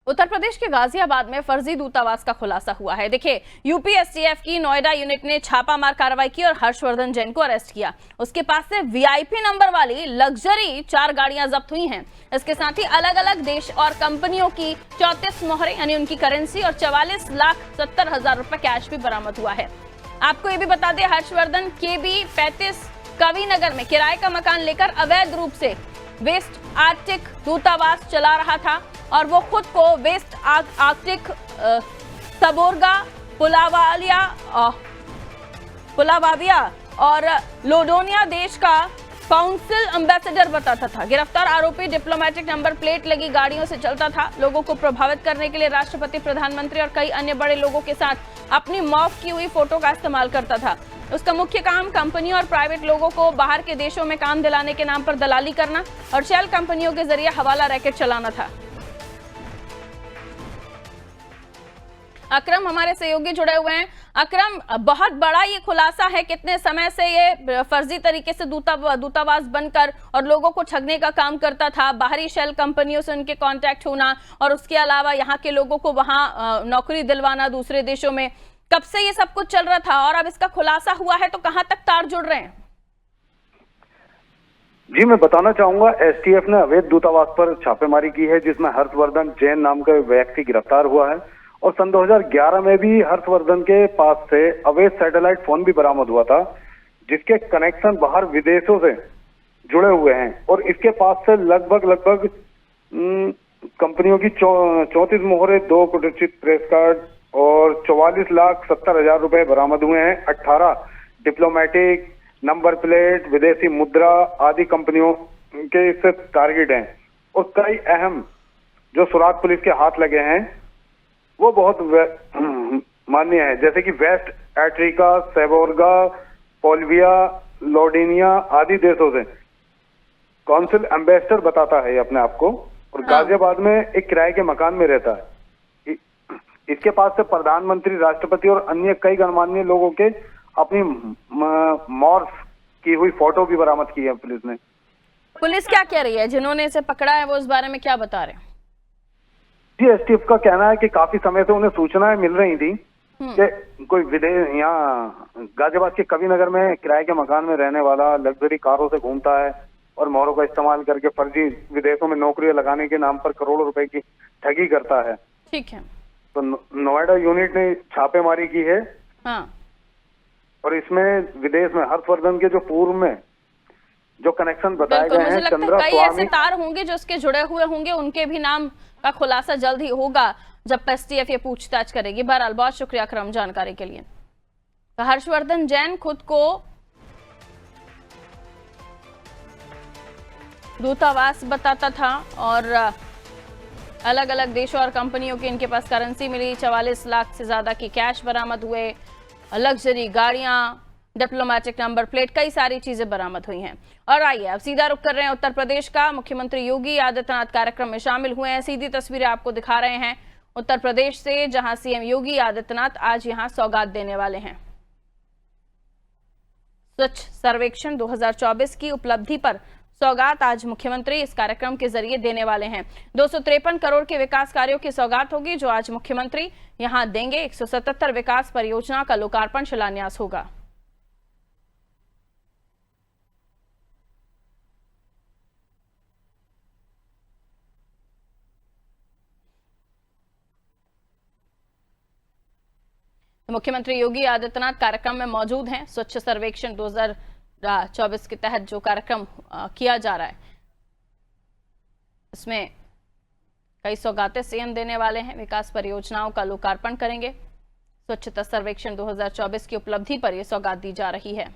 उत्तर प्रदेश के गाजियाबाद में फर्जी दूतावास का खुलासा हुआ है। देखिए, यूपी एसटीएफ की नोएडा यूनिट ने छापामार कार्रवाई की और हर्षवर्धन जैन को अरेस्ट किया। उसके पास से वीआईपी नंबर वाली लग्जरी 4 गाड़ियां जब्त हुई हैं। इसके साथ ही अलग अलग देश और कंपनियों की 34 मोहरें यानी उनकी करेंसी और 44,70,000 रुपए कैश भी बरामद हुआ है। आपको ये भी बता दें, हर्षवर्धन KB 35 कविनगर में किराए का मकान लेकर अवैध रूप से वेस्ट आर्कटिक दूतावास चला रहा था और वो खुद को वेस्ट आर्कटिक सबोर्गा पुलावाविया और लोडोनिया देश का काउंसिल एम्बेसडर बताता था। गिरफ्तार आरोपी डिप्लोमेटिक नंबर प्लेट लगी गाड़ियों से चलता था। लोगों को प्रभावित करने के लिए राष्ट्रपति, प्रधानमंत्री और कई अन्य बड़े लोगों के साथ अपनी मॉर्फ की हुई फोटो का इस्तेमाल करता था। उसका मुख्य काम कंपनियों और प्राइवेट लोगों को बाहर के देशों में काम दिलाने के नाम पर दलाली करना और शेल कंपनियों के जरिए हवाला रैकेट चलाना था। अकरम हमारे सहयोगी जुड़े हुए हैं। अकरम, बहुत बड़ा ये खुलासा है। कितने समय से ये फर्जी तरीके से दूतावास बनकर और लोगों को ठगने का काम करता था, बाहरी शेल कंपनियों से उनके कांटेक्ट होना और उसके अलावा यहाँ के लोगों को वहां नौकरी दिलवाना दूसरे देशों में, कब से ये सब कुछ चल रहा था और अब इसका खुलासा हुआ है तो कहां तक तार जुड़ रहे हैं? जी, मैं बताना चाहूंगा, एसटीएफ ने अवैध दूतावास पर छापेमारी की है जिसमें हर्षवर्धन जैन नाम का व्यक्ति गिरफ्तार हुआ है और सन 2011 में भी हर्षवर्धन के पास से अवैध सैटेलाइट फोन भी बरामद हुआ था जिसके कनेक्शन बाहर विदेशों से जुड़े हुए हैं और इसके पास से लगभग कंपनियों की 34 मोहरें, 2 कुटचित प्रेस कार्ड और 44,70,000 रुपए बरामद हुए हैं। 18 डिप्लोमेटिक नंबर प्लेट, विदेशी मुद्रा आदि कंपनियों के इससे टारगेट हैं और कई अहम जो सुराग पुलिस के हाथ लगे हैं वो बहुत मान्य है, जैसे कि वेस्ट एट्रिका, सेबोर्गा, पोलविया, लोडिनिया आदि देशों से काउंसिल एम्बेसडर बताता है अपने आप को और गाजियाबाद में एक किराए के मकान में रहता है। इसके पास से प्रधानमंत्री, राष्ट्रपति और अन्य कई गणमान्य लोगों के अपनी मॉर्फ की हुई फोटो भी बरामद की है पुलिस ने। पुलिस क्या कह रही है? जिन्होंने इसे पकड़ा है वो इस बारे में क्या बता रहे हैं? जी, एसटीएफ का कहना है कि काफी समय से उन्हें सूचनाएं मिल रही थी कि कोई विदेश यहाँ गाजियाबाद के कविनगर में किराए के मकान में रहने वाला लग्जरी कारों से घूमता है और मोहरों का इस्तेमाल करके फर्जी विदेशों में नौकरियां लगाने के नाम पर करोड़ों रुपए की ठगी करता है। ठीक है। तो नोएडा यूनिट ने छापेमारी की है। हाँ। और इसमें विदेश में हर्षवर्धन के जो पूर्व में जो कनेक्शन बताए गए हैं, चंद्रा कई ऐसे तार होंगे जो उसके जुड़े हुए होंगे, उनके भी नाम का खुलासा जल्द ही होगा जब एसटीएफ ये पूछताछ करेगी। बहरहाल बहुत शुक्रिया अकरम जानकारी के लिए। तो हर्षवर्धन जैन खुद को दूतावास बताता था और अलग अलग देशों और कंपनियों की इनके पास करेंसी मिली, 44 लाख से ज्यादा की कैश बरामद हुए, लग्जरी गाड़ियां, डिप्लोमेटिक नंबर प्लेट, कई सारी चीजें बरामद हुई हैं। और आइए अब सीधा रुख कर रहे हैं उत्तर प्रदेश का। मुख्यमंत्री योगी आदित्यनाथ कार्यक्रम में शामिल हुए हैं। सीधी तस्वीरें आपको दिखा रहे हैं उत्तर प्रदेश से, जहां सीएम योगी आदित्यनाथ आज यहां सौगात देने वाले हैं। स्वच्छ सर्वेक्षण 2024 की उपलब्धि पर सौगात आज मुख्यमंत्री इस कार्यक्रम के जरिए देने वाले हैं। 253 करोड़ के विकास कार्यों की सौगात होगी जो आज मुख्यमंत्री यहां देंगे। 177 विकास परियोजना का लोकार्पण शिलान्यास होगा। मुख्यमंत्री योगी आदित्यनाथ कार्यक्रम में मौजूद हैं। स्वच्छ सर्वेक्षण 2024 के तहत जो कार्यक्रम किया जा रहा है इसमें कई सौगातें सीएम देने वाले हैं। विकास परियोजनाओं का लोकार्पण करेंगे। स्वच्छता सर्वेक्षण 2024 की उपलब्धि पर यह सौगात दी जा रही है।